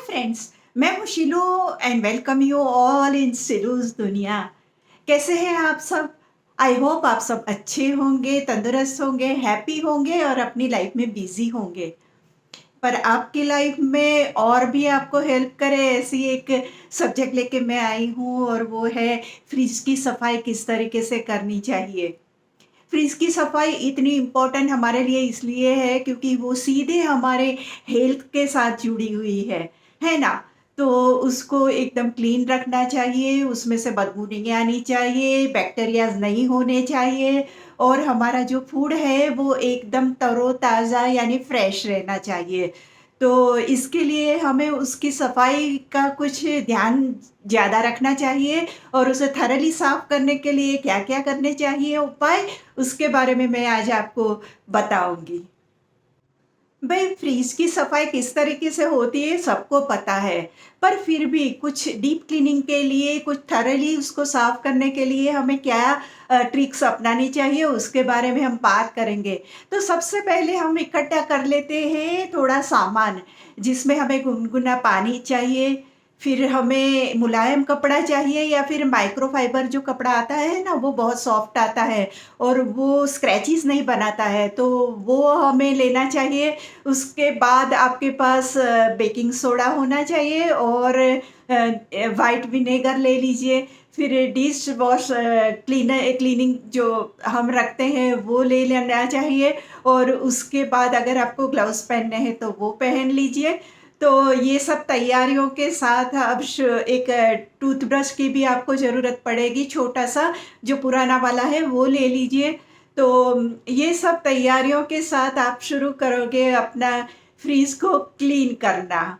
Friends, मैं हूँ Shilu and welcome you all in सिलूस दुनिया। कैसे हैं आप सब? आई होप आप सब अच्छे होंगे, तंदुरुस्त होंगे, हैप्पी होंगे और अपनी लाइफ में बिजी होंगे। पर आपकी लाइफ में और भी आपको हेल्प करे ऐसी एक सब्जेक्ट लेके मैं आई हूँ, और वो है फ्रिज की सफाई किस तरीके से करनी चाहिए। फ्रिज की सफाई इतनी इम्पोर्टेंट हमारे लिए इसलिए है क्योंकि वो सीधे हमारे हेल्थ के साथ जुड़ी हुई है ना? तो उसको एकदम क्लीन रखना चाहिए, उसमें से बदबू नहीं आनी चाहिए, बैक्टीरियाज़ नहीं होने चाहिए, और हमारा जो फूड है वो एकदम तरोताज़ा यानी फ्रेश रहना चाहिए। तो इसके लिए हमें उसकी सफाई का कुछ ध्यान ज़्यादा रखना चाहिए, और उसे थॉरली साफ़ करने के लिए क्या-क्या करने चाहिए उपाय, उसके बारे में मैं आज आपको बताऊँगी। भई फ्रिज की सफाई किस तरीके से होती है सबको पता है, पर फिर भी कुछ डीप क्लीनिंग के लिए, कुछ थॉरली उसको साफ़ करने के लिए हमें क्या ट्रिक्स अपनानी चाहिए उसके बारे में हम बात करेंगे। तो सबसे पहले हम इकट्ठा कर लेते हैं थोड़ा सामान, जिसमें हमें गुनगुना पानी चाहिए, फिर हमें मुलायम कपड़ा चाहिए या फिर माइक्रोफ़ाइबर जो कपड़ा आता है ना, वो बहुत सॉफ्ट आता है और वो स्क्रैचेज़ नहीं बनाता है, तो वो हमें लेना चाहिए। उसके बाद आपके पास बेकिंग सोडा होना चाहिए, और व्हाइट विनेगर ले लीजिए। फिर डिश वॉश क्लीनिंग जो हम रखते हैं वो ले लेना चाहिए, और उसके बाद अगर आपको ग्लव्स पहनने हैं तो वो पहन लीजिए। तो ये सब तैयारियों के साथ अब एक टूथब्रश की भी आपको ज़रूरत पड़ेगी, छोटा सा जो पुराना वाला है वो ले लीजिए। तो ये सब तैयारियों के साथ आप शुरू करोगे अपना फ्रीज को क्लीन करना।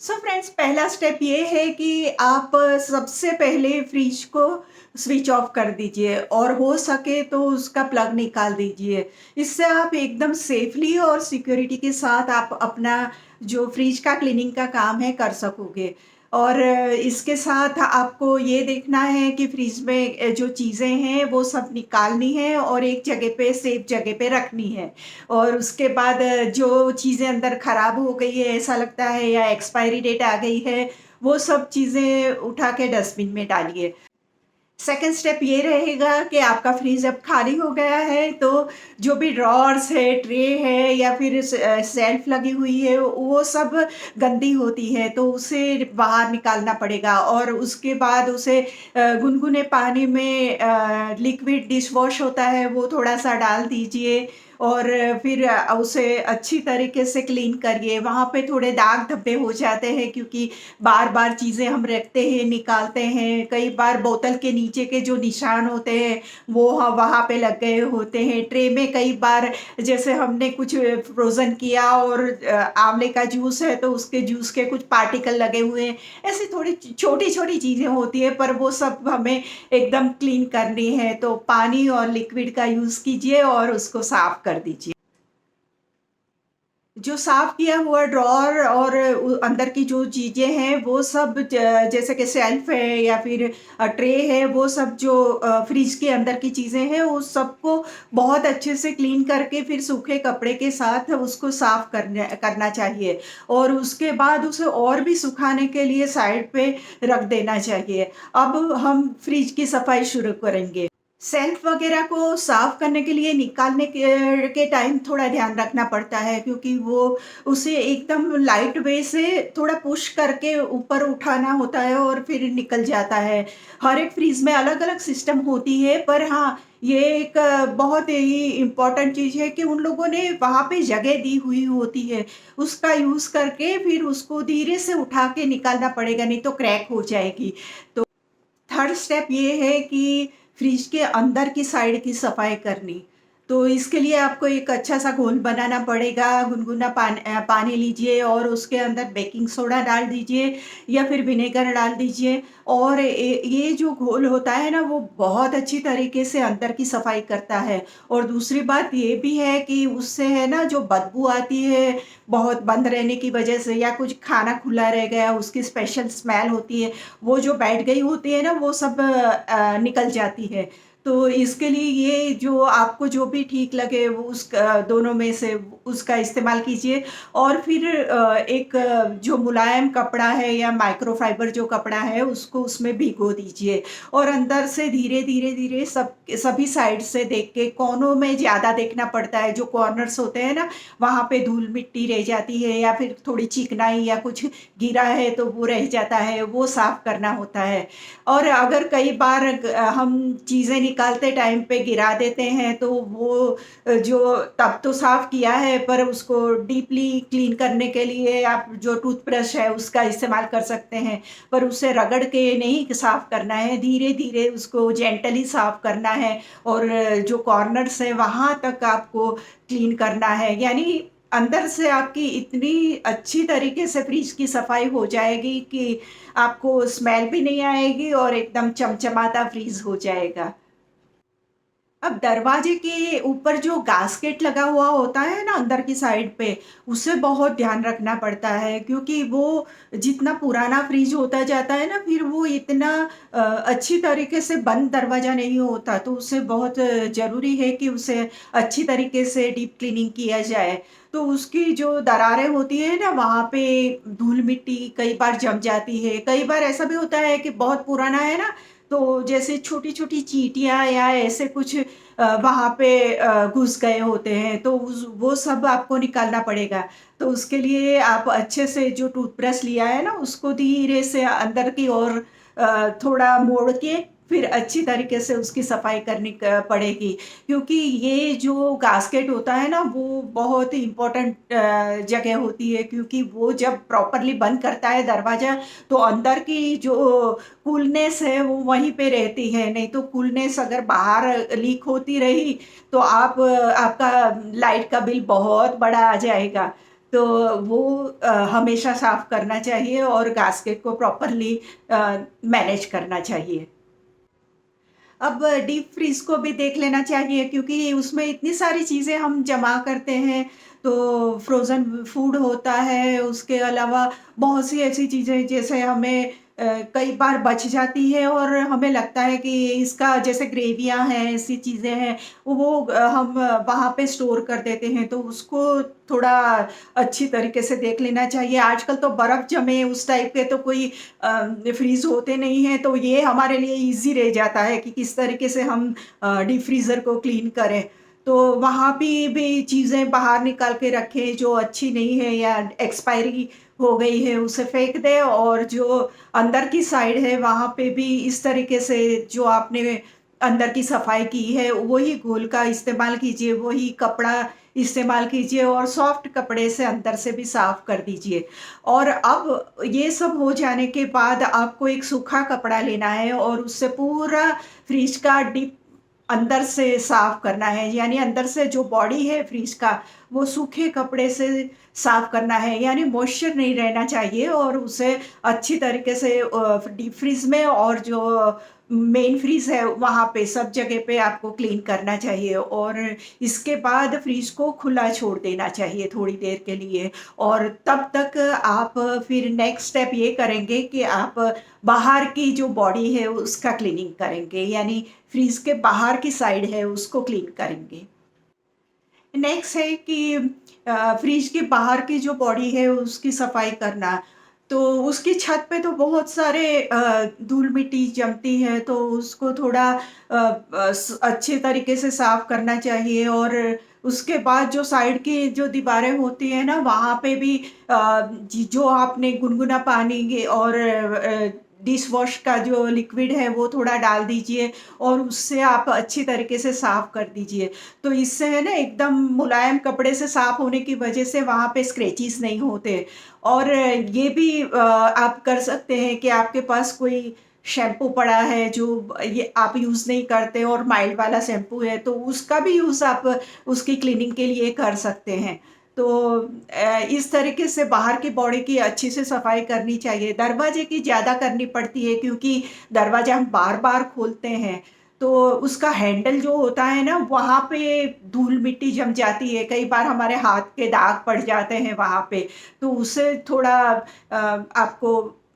सो फ्रेंड्स, पहला स्टेप ये है कि आप सबसे पहले फ्रिज को स्विच ऑफ कर दीजिए, और हो सके तो उसका प्लग निकाल दीजिए। इससे आप एकदम सेफली और सिक्योरिटी के साथ आप अपना जो फ्रिज का क्लीनिंग का काम है कर सकोगे। और इसके साथ आपको ये देखना है कि फ्रिज में जो चीज़ें हैं वो सब निकालनी है और एक जगह पे सेफ जगह पे रखनी है। और उसके बाद जो चीज़ें अंदर ख़राब हो गई है ऐसा लगता है, या एक्सपायरी डेट आ गई है, वो सब चीज़ें उठा के डस्टबिन में डालिए। सेकंड स्टेप ये रहेगा कि आपका फ्रिज अब खाली हो गया है, तो जो भी ड्रॉअर्स है, ट्रे है या फिर शेल्फ लगी हुई है, वो सब गंदी होती है, तो उसे बाहर निकालना पड़ेगा, और उसके बाद उसे गुनगुने पानी में लिक्विड डिश वॉश होता है वो थोड़ा-सा डाल दीजिए, और फिर उसे अच्छी तरीके से क्लीन करिए। वहाँ पे थोड़े दाग धब्बे हो जाते हैं क्योंकि बार-बार चीज़ें हम रखते हैं, निकालते हैं। कई बार बोतल के नीचे के जो निशान होते हैं, वो वहाँ पे लग गए होते हैं। ट्रे में कई बार जैसे हमने कुछ फ्रोज़न किया और आँवले का जूस है, तो उसके जूस के कुछ पार्टिकल लगे हुए हैं। ऐसी थोड़ी छोटी-छोटी चीज़ें होती हैं, पर वो सब हमें एकदम क्लीन करनी है। तो पानी और लिक्विड का यूज़ कीजिए और उसको साफ़ कर दीजिए। जो साफ़ किया हुआ ड्रॉअर और अंदर की जो चीज़ें हैं वो सब जैसे कि शेल्फ़ है या फिर ट्रे है, वो सब जो फ्रिज के अंदर की चीज़ें हैं उस सबको बहुत अच्छे से क्लीन करके फिर सूखे कपड़े के साथ उसको साफ़ करना करना चाहिए, और उसके बाद उसे और भी सुखाने के लिए साइड पे रख देना चाहिए। अब हम फ्रिज की सफाई शुरू करेंगे। सेल्फ वगैरह को साफ करने के लिए निकालने के टाइम थोड़ा ध्यान रखना पड़ता है, क्योंकि वो उसे एकदम लाइट वे से थोड़ा पुश करके ऊपर उठाना होता है और फिर निकल जाता है। हर एक फ्रीज में अलग-अलग सिस्टम होती है, पर हाँ, ये एक बहुत ही इम्पोर्टेंट चीज़ है कि उन लोगों ने वहाँ पे जगह दी हुई होती है। उसका यूज़ करके फिर उसको धीरे से उठा के निकालना पड़ेगा, नहीं तो क्रैक हो जाएगी। तो थर्ड स्टेप ये है कि फ्रिज के अंदर की साइड की सफाई करनी। तो इसके लिए आपको एक अच्छा-सा घोल बनाना पड़ेगा। गुनगुना पानी लीजिए और उसके अंदर बेकिंग सोडा डाल दीजिए या फिर विनेगर डाल दीजिए, और ये जो घोल होता है ना, वो बहुत अच्छी तरीके से अंदर की सफाई करता है। और दूसरी बात ये भी है कि उससे है ना, जो बदबू आती है बहुत बंद रहने की वजह से, या कुछ खाना खुला रह गया उसकी स्पेशल स्मेल होती है, वो जो बैठ गई होती है ना, वो सब निकल जाती है। तो इसके लिए ये जो आपको जो भी ठीक लगे वो दोनों में से उसका इस्तेमाल कीजिए। और फिर एक जो मुलायम कपड़ा है या माइक्रोफाइबर जो कपड़ा है उसको उसमें भिगो दीजिए, और अंदर से धीरे-धीरे सभी साइड से देख के, कोनों में ज़्यादा देखना पड़ता है, जो कॉर्नर्स होते हैं ना, वहाँ पे धूल-मिट्टी रह जाती है या फिर थोड़ी चिकनाई या कुछ गिरा है तो वो रह जाता है, वो साफ़ करना होता है। और अगर कई बार हम चीज़ें निकालते टाइम पे गिरा देते हैं तो वो जो तब तो साफ़ किया है, पर उसको डीपली क्लीन करने के लिए आप जो टूथब्रश है उसका इस्तेमाल कर सकते हैं। पर उसे रगड़ के नहीं साफ़ करना है, धीरे-धीरे उसको जेंटली साफ़ करना है, और जो कॉर्नर्स हैं वहाँ तक आपको क्लीन करना है। यानी अंदर से आपकी इतनी अच्छी तरीके से फ्रिज की सफाई हो जाएगी कि आपको स्मेल भी नहीं आएगी और एकदम चमचमाता फ्रीज़ हो जाएगा। अब दरवाजे के ऊपर जो गास्केट लगा हुआ होता है ना अंदर की साइड पे, उसे बहुत ध्यान रखना पड़ता है, क्योंकि वो जितना पुराना फ्रिज होता जाता है ना, फिर वो इतना अच्छी तरीके से बंद दरवाज़ा नहीं होता, तो उसे बहुत ज़रूरी है कि उसे अच्छी तरीके से डीप क्लीनिंग किया जाए। तो उसकी जो दरारें होती हैं ना, वहाँ पे धूल-मिट्टी कई बार जम जाती है, कई बार ऐसा भी होता है कि बहुत पुराना है ना, तो जैसे छोटी-छोटी चींटियाँ या ऐसे कुछ वहाँ पे घुस गए होते हैं, तो उस वो सब आपको निकालना पड़ेगा। तो उसके लिए आप अच्छे से जो टूथब्रश लिया है ना, उसको धीरे से अंदर की ओर थोड़ा मोड़ के फिर अच्छी तरीके से उसकी सफाई करनी पड़ेगी। क्योंकि ये जो गास्केट होता है ना, वो बहुत इम्पोर्टेंट जगह होती है, क्योंकि वो जब प्रॉपरली बंद करता है दरवाज़ा, तो अंदर की जो कूलनेस है वो वहीं पे रहती है, नहीं तो कूलनेस अगर बाहर लीक होती रही तो आपका लाइट का बिल बहुत बड़ा आ जाएगा। तो वो हमेशा साफ़ करना चाहिए और गास्केट को प्रॉपरली मैनेज करना चाहिए। अब डीप फ्रीज़ को भी देख लेना चाहिए, क्योंकि उसमें इतनी सारी चीज़ें हम जमा करते हैं, तो फ्रोज़न फूड होता है, उसके अलावा बहुत सी ऐसी चीज़ें जैसे हमें कई बार बच जाती है और हमें लगता है कि इसका जैसे ग्रेवियाँ हैं, ऐसी चीज़ें हैं, वो हम वहाँ पे स्टोर कर देते हैं, तो उसको थोड़ा अच्छी तरीके से देख लेना चाहिए। आजकल तो बर्फ़ जमे उस टाइप के तो कोई फ्रीज़ होते नहीं हैं, तो ये हमारे लिए ईज़ी रह जाता है कि किस तरीके से हम डीप फ्रीज़र को क्लीन करें। तो वहाँ भी चीज़ें बाहर निकाल के रखें जो अच्छी नहीं है या एक्सपायरी हो गई है, उसे फेंक दें, और जो अंदर की साइड है वहाँ पे भी इस तरीके से जो आपने अंदर की सफाई की है वही घोल का इस्तेमाल कीजिए, वही कपड़ा इस्तेमाल कीजिए और सॉफ्ट कपड़े से अंदर से भी साफ कर दीजिए। और अब ये सब हो जाने के बाद आपको एक सूखा कपड़ा लेना है और उससे पूरा फ्रिज का डीप अंदर से साफ करना है, यानी अंदर से जो बॉडी है फ्रिज का, वो सूखे कपड़े से साफ करना है, यानी मॉइस्चर नहीं रहना चाहिए, और उसे अच्छी तरीके से डीप फ्रीज में और जो मेन फ्रीज है वहाँ पे सब जगह पे आपको क्लीन करना चाहिए, और इसके बाद फ्रिज को खुला छोड़ देना चाहिए थोड़ी देर के लिए। और तब तक आप फिर नेक्स्ट स्टेप ये करेंगे कि आप बाहर की जो बॉडी है उसका क्लीनिंग करेंगे, यानी फ्रीज के बाहर की साइड है उसको क्लीन करेंगे। नेक्स्ट है कि फ्रिज के बाहर की जो बॉडी है उसकी सफाई करना। तो उसकी छत पे तो बहुत सारे धूल-मिट्टी जमती है, तो उसको थोड़ा अच्छे तरीके से साफ करना चाहिए, और उसके बाद जो साइड की जो दीवारें होती हैं ना, वहाँ पे भी जो आपने गुनगुना पानी और डिश वॉश का जो लिक्विड है वो थोड़ा डाल दीजिए, और उससे आप अच्छी तरीके से साफ कर दीजिए। तो इससे है ना एकदम मुलायम कपड़े से साफ होने की वजह से वहाँ पे स्क्रैचेस नहीं होते। और ये भी आप कर सकते हैं कि आपके पास कोई शैम्पू पड़ा है जो ये आप यूज़ नहीं करते और माइल्ड वाला शैम्पू है, तो उसका भी यूज़ आप उसकी क्लीनिंग के लिए कर सकते हैं। तो इस तरीके से बाहर की बॉडी की अच्छी से सफाई करनी चाहिए। दरवाजे की ज़्यादा करनी पड़ती है, क्योंकि दरवाज़ा हम बार-बार खोलते हैं, तो उसका हैंडल जो होता है ना, वहाँ पे धूल-मिट्टी जम जाती है, कई बार हमारे हाथ के दाग पड़ जाते हैं वहाँ पे, तो उसे थोड़ा आपको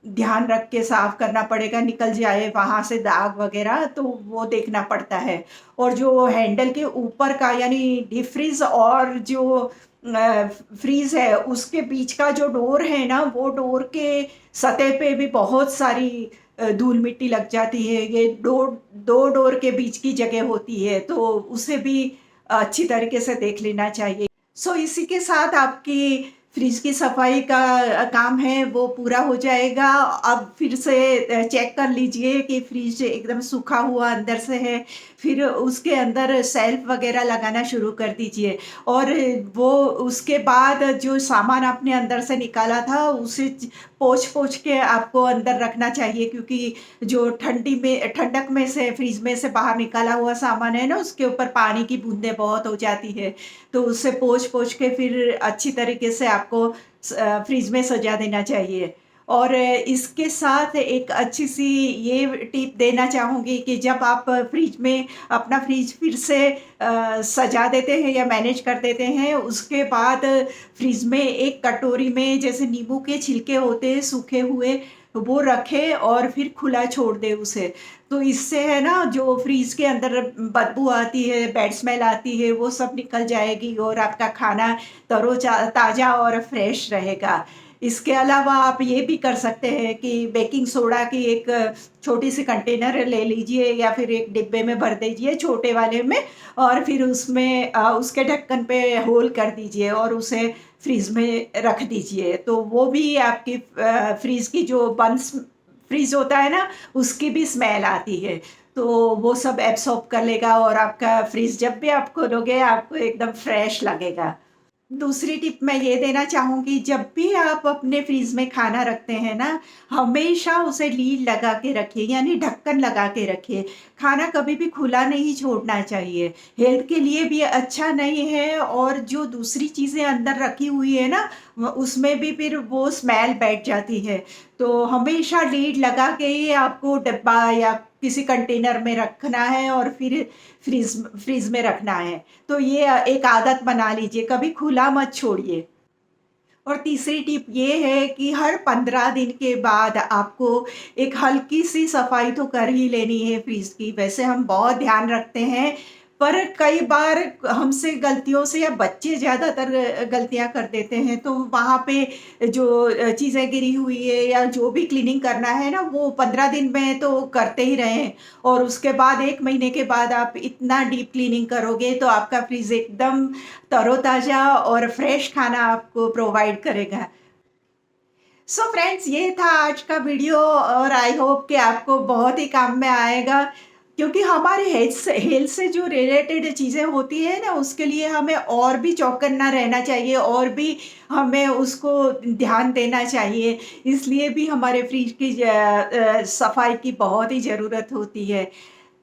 ध्यान रख के साफ करना पड़ेगा, निकल जाए वहाँ से दाग वगैरह, तो वो देखना पड़ता है। और जो हैंडल के ऊपर का यानी डीप फ्रीज और जो फ्रीज है उसके बीच का जो डोर है ना, वो डोर के सतह पे भी बहुत सारी धूल मिट्टी लग जाती है। ये दो डोर के बीच की जगह होती है, तो उसे भी अच्छी तरीके से देख लेना चाहिए। सो इसी के साथ आपकी फ्रिज की सफाई का काम है वो पूरा हो जाएगा। अब फिर से चेक कर लीजिए कि फ्रिज एकदम सूखा हुआ अंदर से है। फिर उसके अंदर शेल्फ वगैरह लगाना शुरू कर दीजिए। और वो उसके बाद जो सामान आपने अंदर से निकाला था उसे पोंछ-पोंछ के आपको अंदर रखना चाहिए, क्योंकि जो ठंडक में से फ्रिज में से बाहर निकाला हुआ सामान है ना, उसके ऊपर पानी की बूंदें बहुत हो जाती है। तो उसे पोंछ-पोंछ के फिर अच्छी तरीके से आपको फ्रिज में सजा देना चाहिए। और इसके साथ एक अच्छी-सी ये टिप देना चाहूँगी कि जब आप फ्रिज में अपना फ्रिज फिर से सजा देते हैं या मैनेज कर देते हैं, उसके बाद फ्रिज में एक कटोरी में जैसे नींबू के छिलके होते हैं सूखे हुए, वो रखें और फिर खुला छोड़ दें उसे। तो इससे है ना, जो फ्रिज के अंदर बदबू आती है, बैड स्मेल आती है, वो सब निकल जाएगी और आपका खाना ताज़ा और फ्रेश रहेगा। इसके अलावा आप ये भी कर सकते हैं कि बेकिंग सोडा की एक छोटी-सी कंटेनर ले लीजिए या फिर एक डिब्बे में भर दीजिए छोटे वाले में, और फिर उसमें उसके ढक्कन पे होल कर दीजिए और उसे फ्रिज में रख दीजिए। तो वो भी आपकी फ्रिज की जो बंस फ्रीज़ होता है ना, उसकी भी स्मेल आती है। तो वो सब एब्ज़ॉर्ब कर लेगा और आपका फ्रिज जब भी आप खोलोगे आपको एकदम फ्रेश लगेगा। दूसरी टिप मैं ये देना चाहूँगी, जब भी आप अपने फ्रिज में खाना रखते हैं ना, हमेशा उसे लीड लगा के रखिए, यानी ढक्कन लगा के रखिए। खाना कभी भी खुला नहीं छोड़ना चाहिए, हेल्थ के लिए भी अच्छा नहीं है और जो दूसरी चीज़ें अंदर रखी हुई है ना, उसमें भी फिर वो स्मेल बैठ जाती है। तो हमेशा लीड लगा के ही आपको डब्बा या किसी कंटेनर में रखना है और फिर फ्रिज फ्रिज में रखना है। तो ये एक आदत बना लीजिए, कभी खुला मत छोड़िए। और तीसरी टिप ये है कि हर 15 दिन के बाद आपको एक हल्की-सी सफाई तो कर ही लेनी है फ्रिज की। वैसे हम बहुत ध्यान रखते हैं, पर कई बार हमसे गलतियों से या बच्चे ज़्यादातर गलतियाँ कर देते हैं, तो वहाँ पे जो चीज़ें गिरी हुई है या जो भी क्लीनिंग करना है ना, वो 15 दिन में तो करते ही रहें। और उसके बाद 1 महीने के बाद आप इतना डीप क्लीनिंग करोगे, तो आपका फ्रिज एकदम तरोताज़ा और फ्रेश खाना आपको प्रोवाइड करेगा। सो फ्रेंड्स, ये था आज का वीडियो और आई होप कि आपको बहुत ही काम में आएगा, क्योंकि हमारे हेल्थ से जो रिलेटेड चीज़ें होती हैं ना, उसके लिए हमें और भी चौकन्ना रहना चाहिए और भी हमें उसको ध्यान देना चाहिए। इसलिए भी हमारे फ्रिज की सफाई की बहुत ही ज़रूरत होती है।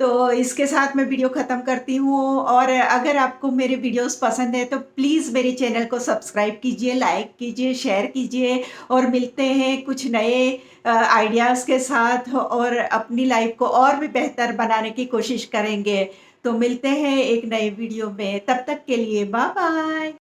तो इसके साथ मैं वीडियो ख़त्म करती हूँ, और अगर आपको मेरे वीडियोस पसंद है तो प्लीज़ मेरे चैनल को सब्सक्राइब कीजिए, लाइक कीजिए, शेयर कीजिए, और मिलते हैं कुछ नए आइडियाज़ के साथ और अपनी लाइफ को और भी बेहतर बनाने की कोशिश करेंगे। तो मिलते हैं एक नए वीडियो में, तब तक के लिए बाय बाय।